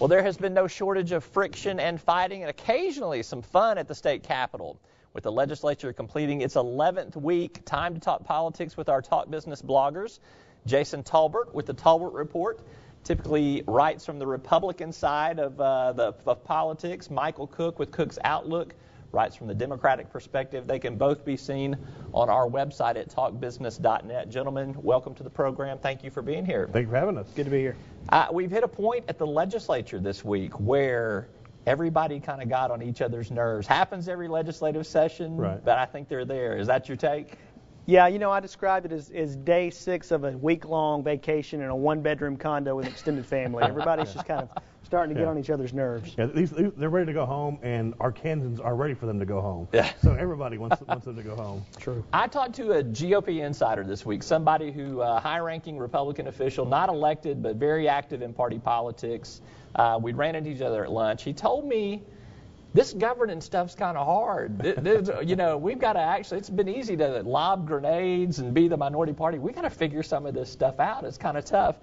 Well, there has been no shortage of friction and fighting and occasionally some fun at the state capitol. With the legislature completing its 11th week, time to talk politics with our Talk Business bloggers. Jason Tolbert with the Tolbert Report typically writes from the Republican side of politics. Michael Cook with Cook's Outlook writes from the Democratic perspective. They can both be seen on our website at talkbusiness.net. Gentlemen, welcome to the program. Thank you for being here. Thank you for having us. Good to be here. We've hit a point at the legislature this week where everybody kind of got on each other's nerves. Happens every legislative session, right, but I think they're there. Is that your take? Yeah, you know, I described it as day 6 of a week-long vacation in a one-bedroom condo with an extended family. Everybody's just kind of starting to get on each other's nerves. Yeah, they're ready to go home, and Arkansans are ready for them to go home. Yeah. So everybody wants them to go home. True. I talked to a GOP insider this week, somebody who, high-ranking Republican official, not elected, but very active in party politics. We ran into each other at lunch. He told me, this governance stuff's kind of hard. We've got to actually, it's been easy to lob grenades and be the minority party. We've got to figure some of this stuff out. It's kind of tough.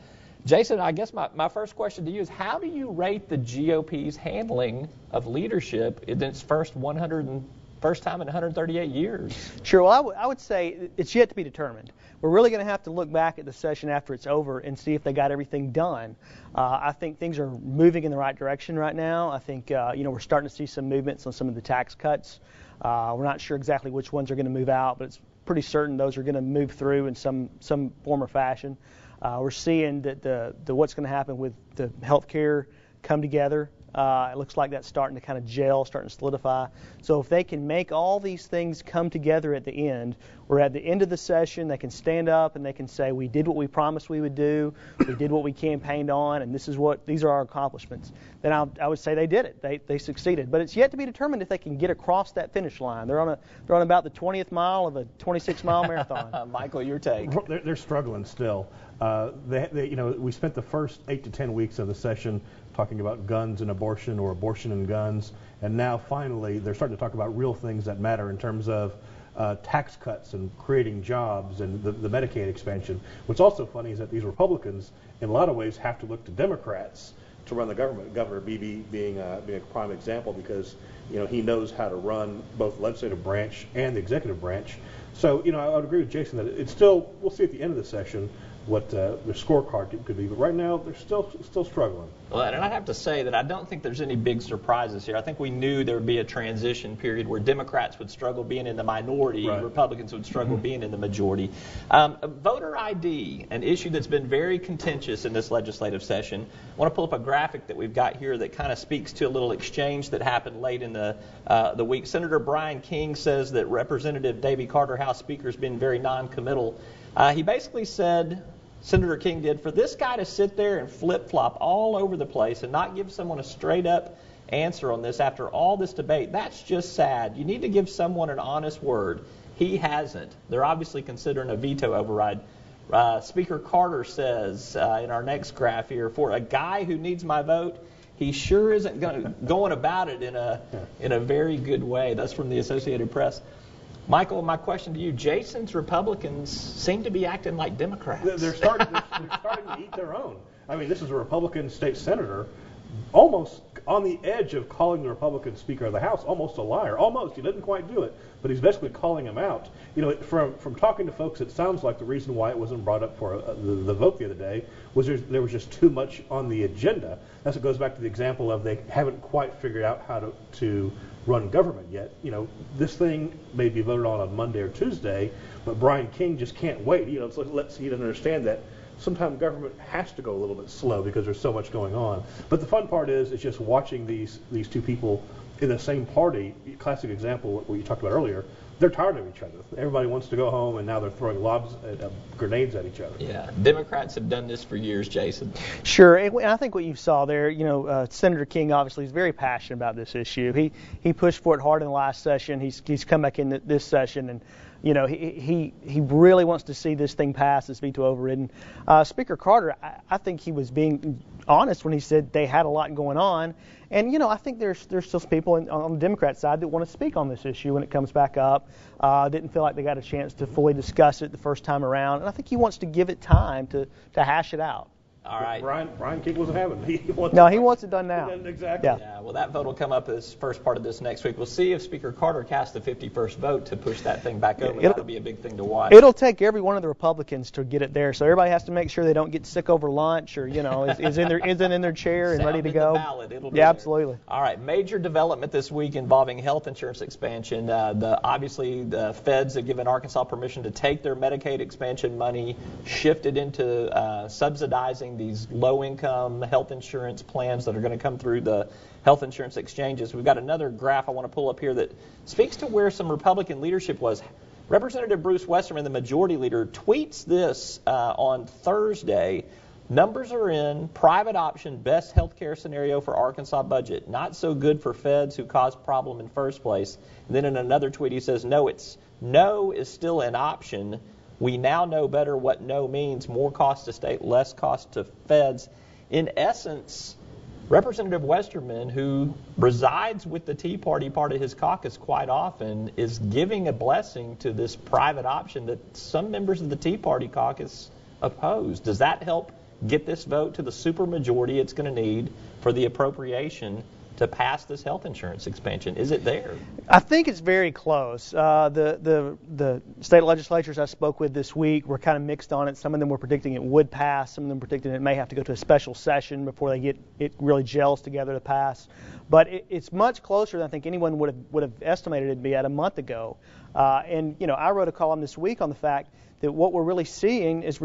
Jason, I guess my first question to you is, how do you rate the GOP's handling of leadership in its first time in 138 years? Sure. Well, I would say it's yet to be determined. We're really going to have to look back at the session after it's over and see if they got everything done. I think things are moving in the right direction right now. I think we're starting to see some movements on some of the tax cuts. We're not sure exactly which ones are going to move out, but it's pretty certain those are going to move through in some form or fashion. We're seeing that the what's going to happen with the health care come together. It looks like that's starting to kind of gel, starting to solidify. So if they can make all these things come together at the end, we're at the end of the session, they can stand up and they can say, we did what we promised we would do, we did what we campaigned on, and these are our accomplishments. Then I would say they did it. They succeeded. But it's yet to be determined if they can get across that finish line. They're on about the 20th mile of a 26-mile marathon. Michael, your take? They're struggling still. We spent the first 8 to 10 weeks of the session talking about guns and abortion, or abortion and guns, and now finally they're starting to talk about real things that matter in terms of tax cuts and creating jobs and the Medicaid expansion. What's also funny is that these Republicans, in a lot of ways, have to look to Democrats to run the government. Governor Beebe being a prime example, because he knows how to run both the legislative branch and the executive branch. So I would agree with Jason that it's still, we'll see at the end of the session what their scorecard could be, but right now they're still struggling. Well, and I'd have to say that I don't think there's any big surprises here. I think we knew there would be a transition period where Democrats would struggle being in the minority, right, Republicans would struggle being in the majority. Voter ID, an issue that's been very contentious in this legislative session. I want to pull up a graphic that we've got here that kind of speaks to a little exchange that happened late in the week. Senator Brian King says that Representative Davy Carter, House Speaker, has been very non-committal. He basically said, Senator King did, for this guy to sit there and flip-flop all over the place and not give someone a straight-up answer on this after all this debate, that's just sad. You need to give someone an honest word. He hasn't. They're obviously considering a veto override. Speaker Carter says in our next graph here, for a guy who needs my vote, he sure isn't going about it in a very good way. That's from the Associated Press. Michael, my question to you, Jason's Republicans seem to be acting like Democrats. They're starting to eat their own. I mean, this is a Republican state senator almost on the edge of calling the Republican Speaker of the House almost a liar. Almost. He didn't quite do it, but he's basically calling him out. From talking to folks, it sounds like the reason why it wasn't brought up for the vote the other day was there was just too much on the agenda. That's what goes back to the example of they haven't quite figured out how to run government yet. This thing may be voted on Monday or Tuesday, but Brian King just can't wait. So let's he doesn't understand that sometimes government has to go a little bit slow because there's so much going on. But the fun part is just watching these two people in the same party. Classic example, what you talked about earlier. They're tired of each other. Everybody wants to go home, and now they're throwing grenades at each other. Yeah, Democrats have done this for years, Jason. Sure, and I think what you saw there, Senator King obviously is very passionate about this issue. He pushed for it hard in the last session. He's come back in this session, and he really wants to see this thing pass, this veto overridden. Speaker Carter, I think he was being honest when he said they had a lot going on. And, I think there's still some people on the Democrat side that want to speak on this issue when it comes back up. Didn't feel like they got a chance to fully discuss it the first time around. And I think he wants to give it time to hash it out. All right. Brian King wasn't having it. He wants it done now. Exactly. Yeah, well, that vote will come up as first part of this next week. We'll see if Speaker Carter casts the 51st vote to push that thing back over. That'll be a big thing to watch. It'll take every one of the Republicans to get it there, so everybody has to make sure they don't get sick over lunch or, isn't in their chair and ready to go. Yeah, absolutely. All right, major development this week involving health insurance expansion. Obviously, the feds have given Arkansas permission to take their Medicaid expansion money, shift it into subsidizing these low-income health insurance plans that are going to come through the health insurance exchanges. We've got another graph I want to pull up here that speaks to where some Republican leadership was. Representative Bruce Westerman, the majority leader, tweets this on Thursday. Numbers are in. Private option, best health care scenario for Arkansas budget. Not so good for feds who caused problem in first place. And then in another tweet he says, no is still an option. We now know better what no means. More cost to state, less cost to feds. In essence, Representative Westerman, who resides with the Tea Party part of his caucus quite often, is giving a blessing to this private option that some members of the Tea Party caucus oppose. Does that help get this vote to the supermajority it's going to need for the appropriation to pass this health insurance expansion? Is it there? I think it's very close. The state legislatures I spoke with this week were kind of mixed on it. Some of them were predicting it would pass. Some of them predicting it may have to go to a special session before they get it really gels together to pass. But it's much closer than I think anyone would have estimated it to be at a month ago. And I wrote a column this week on the fact that what we're really seeing is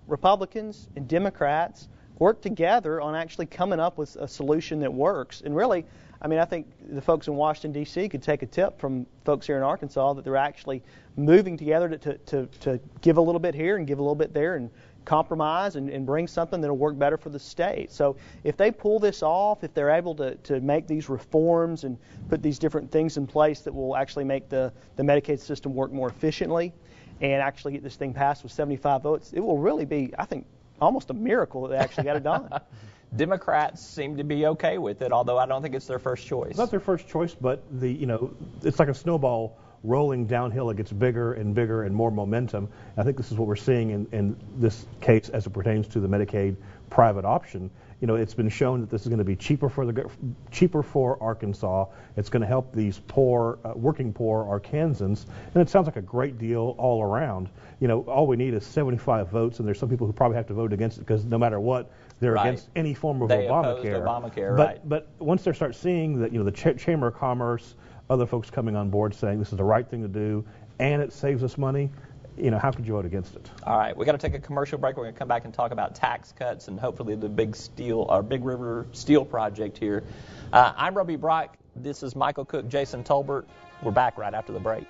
Republicans and Democrats work together on actually coming up with a solution that works. And really, I think the folks in Washington, D.C. could take a tip from folks here in Arkansas that they're actually moving together to give a little bit here and give a little bit there and compromise and bring something that will work better for the state. So if they pull this off, if they're able to make these reforms and put these different things in place that will actually make the Medicaid system work more efficiently and actually get this thing passed with 75 votes, it will really be, I think, almost a miracle that they actually got it done. Democrats seem to be okay with it, although I don't think it's their first choice. It's not their first choice, but it's like a snowball rolling downhill. It gets bigger and bigger and more momentum. I think this is what we're seeing in this case as it pertains to the Medicaid private option. It's been shown that this is going to be cheaper for Arkansas. It's going to help these working poor Arkansans, and it sounds like a great deal all around. All we need is 75 votes, and there's some people who probably have to vote against it because no matter what, they're against any form of Obamacare. But once they start seeing that, the Chamber of Commerce, other folks coming on board saying this is the right thing to do, and it saves us money, how could you vote against it? All right, we got to take a commercial break. We're going to come back and talk about tax cuts and hopefully the Big River Steel project here. I'm Roby Brock. This is Michael Cook, Jason Tolbert. We're back right after the break.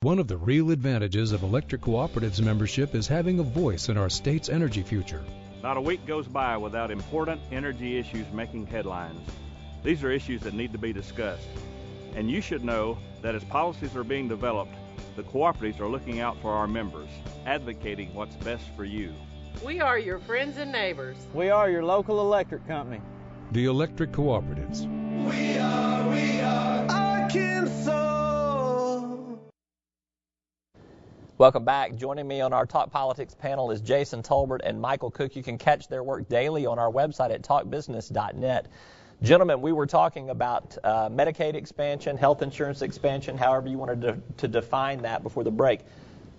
One of the real advantages of electric cooperatives membership is having a voice in our state's energy future. Not a week goes by without important energy issues making headlines. These are issues that need to be discussed. And you should know that as policies are being developed, the cooperatives are looking out for our members, advocating what's best for you. We are your friends and neighbors. We are your local electric company. The electric cooperatives. We are Arkansas. Welcome back. Joining me on our Talk Politics panel is Jason Tolbert and Michael Cook. You can catch their work daily on our website at talkbusiness.net. Gentlemen, we were talking about Medicaid expansion, health insurance expansion, however you wanted to define that before the break.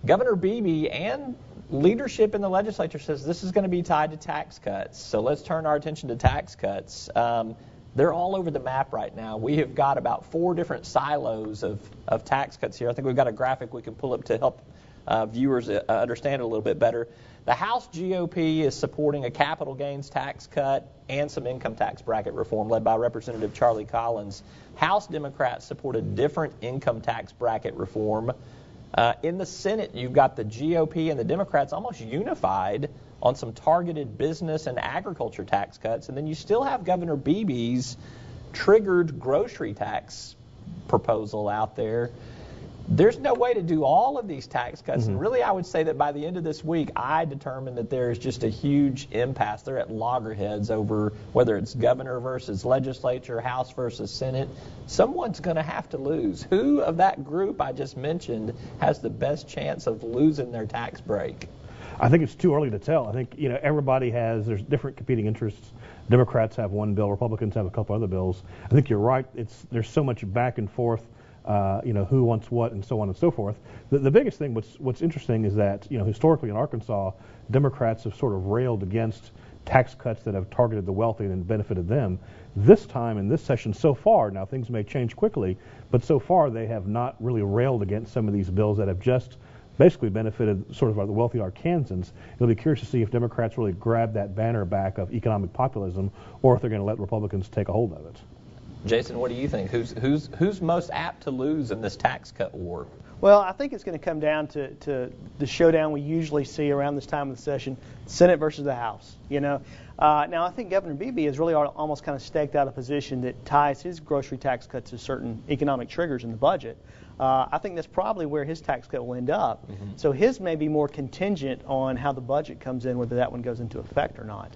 Governor Beebe and leadership in the legislature says this is going to be tied to tax cuts. So let's turn our attention to tax cuts. They're all over the map right now. We have got about 4 different silos of tax cuts here. I think we've got a graphic we can pull up to help viewers understand it a little bit better. The House GOP is supporting a capital gains tax cut and some income tax bracket reform led by Representative Charlie Collins. House Democrats support a different income tax bracket reform. In the Senate, you've got the GOP and the Democrats almost unified on some targeted business and agriculture tax cuts. And then you still have Governor Beebe's triggered grocery tax proposal out there. There's no way to do all of these tax cuts. And really, I would say that by the end of this week, I determined that there's just a huge impasse. They're at loggerheads over whether it's governor versus legislature, House versus Senate. Someone's going to have to lose. Who of that group I just mentioned has the best chance of losing their tax break? I think it's too early to tell. I think, everybody there's different competing interests. Democrats have one bill, Republicans have a couple other bills. I think you're right. There's so much back and forth. Who wants what and so on and so forth. The biggest thing, what's interesting is that, historically in Arkansas, Democrats have sort of railed against tax cuts that have targeted the wealthy and benefited them. This time in this session so far, now things may change quickly, but so far they have not really railed against some of these bills that have just basically benefited sort of the wealthy Arkansans. It'll be curious to see if Democrats really grab that banner back of economic populism or if they're going to let Republicans take a hold of it. Jason, what do you think? Who's most apt to lose in this tax cut war? Well, I think it's going to come down to the showdown we usually see around this time of the session, Senate versus the House. Now, I think Governor Beebe has really almost kind of staked out a position that ties his grocery tax cut to certain economic triggers in the budget. I think that's probably where his tax cut will end up. So his may be more contingent on how the budget comes in, whether that one goes into effect or not.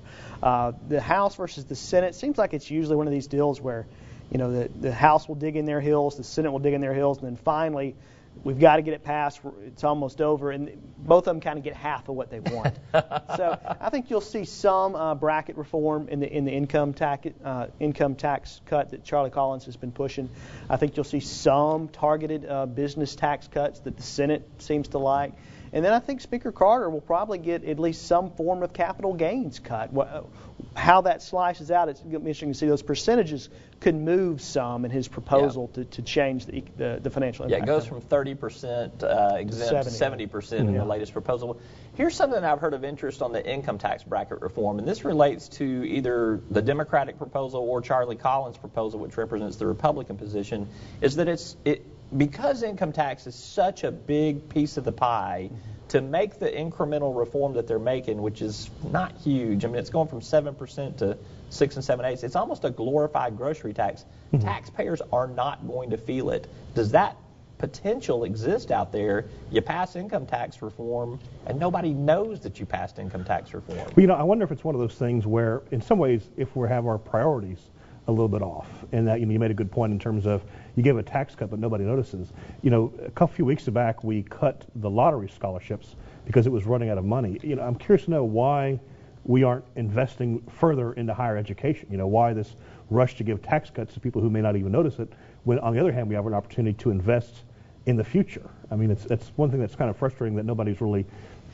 The House versus the Senate seems like it's usually one of these deals where the House will dig in their heels, the Senate will dig in their heels, and then finally we've got to get it passed. It's almost over, and both of them kind of get half of what they want. So I think you'll see some bracket reform in the income tax cut that Charlie Collins has been pushing. I think you'll see some targeted business tax cuts that the Senate seems to like. And then I think Speaker Carter will probably get at least some form of capital gains cut. How that slices out, it's going to be interesting to see. Those percentages could move some in his proposal to change the financial impact. Yeah, it goes from 30% exempt to 70% in the latest proposal. Here's something I've heard of interest on the income tax bracket reform, and this relates to either the Democratic proposal or Charlie Collins' proposal, which represents the Republican position, is that because income tax is such a big piece of the pie, to make the incremental reform that they're making, which is not huge. I mean, it's going from 7% to 6 7/8. It's almost a glorified grocery tax. Taxpayers are not going to feel it. Does that potential exist out there? You pass income tax reform, and nobody knows that you passed income tax reform. Well, I wonder if it's one of those things where, in some ways, if we have our priorities a little bit off, and that you made a good point in terms of you give a tax cut but nobody notices. A few weeks back we cut the lottery scholarships because it was running out of money. I'm curious to know why we aren't investing further into higher education. Why this rush to give tax cuts to people who may not even notice it, when on the other hand we have an opportunity to invest in the future. I mean, it's one thing that's kind of frustrating that nobody's really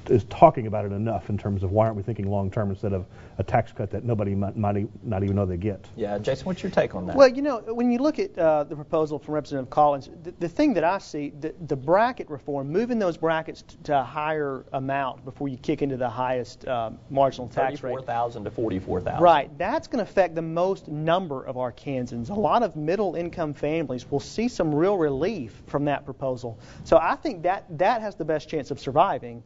is talking about it enough in terms of why aren't we thinking long term instead of a tax cut that nobody might not even know they get. Yeah, Jason, what's your take on that? Well, when you look at the proposal from Representative Collins, the thing that I see, the bracket reform, moving those brackets to a higher amount before you kick into the highest marginal tax rate. 34,000 to 44,000. Right. That's going to affect the most number of Arkansans. A lot of middle-income families will see some real relief from that proposal. So I think that has the best chance of surviving.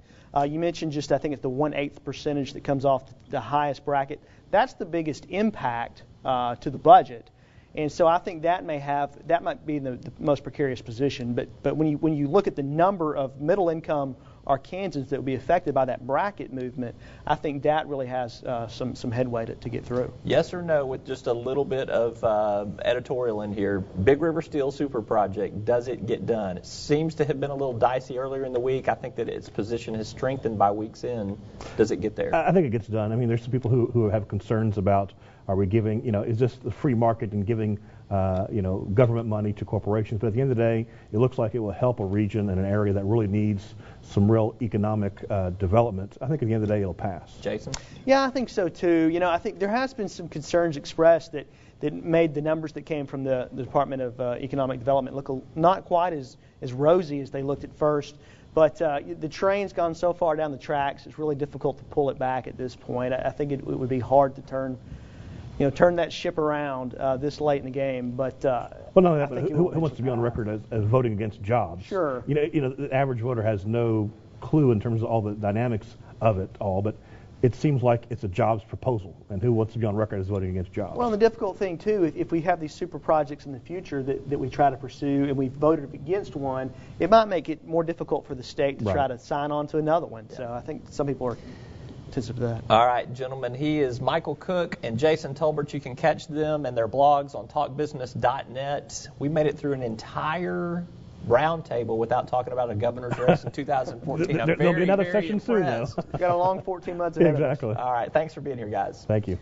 You mentioned I think it's the 1/8 percentage that comes off the highest bracket. That's the biggest impact to the budget. And so I think that might be the most precarious position. But when you look at the number of middle-income Arkansans that will be affected by that bracket movement, I think that really has some headway to get through. Yes or no, with just a little bit of editorial in here. Big River Steel Super Project, does it get done? It seems to have been a little dicey earlier in the week. I think that its position has strengthened by week's end. Does it get there? I think it gets done. I mean, there's some people who have concerns about, are we giving, is this the free market and giving government money to corporations? But at the end of the day, it looks like it will help a region and an area that really needs some real economic development. I think at the end of the day, it'll pass. Jason? Yeah, I think so too. I think there has been some concerns expressed that made the numbers that came from the Department of Economic Development look not quite as rosy as they looked at first. But the train's gone so far down the tracks, it's really difficult to pull it back at this point. I think it would be hard to turn that ship around this late in the game. But well, no, who wants to be on record as voting against jobs? Sure. The average voter has no clue in terms of all the dynamics of it all. But it seems like it's a jobs proposal, and who wants to be on record as voting against jobs? Well, the difficult thing, too, if we have these super projects in the future that we try to pursue and we voted against one, it might make it more difficult for the state to try to sign on to another one. Yeah. So I think some people are attentive to that. All right, gentlemen, he is Michael Cook and Jason Tolbert. You can catch them and their blogs on talkbusiness.net. We made it through an entire roundtable without talking about a governor's race in 2014. There'll be another session soon, though. We've got a long 14 months ahead of us. Exactly. All right, thanks for being here, guys. Thank you.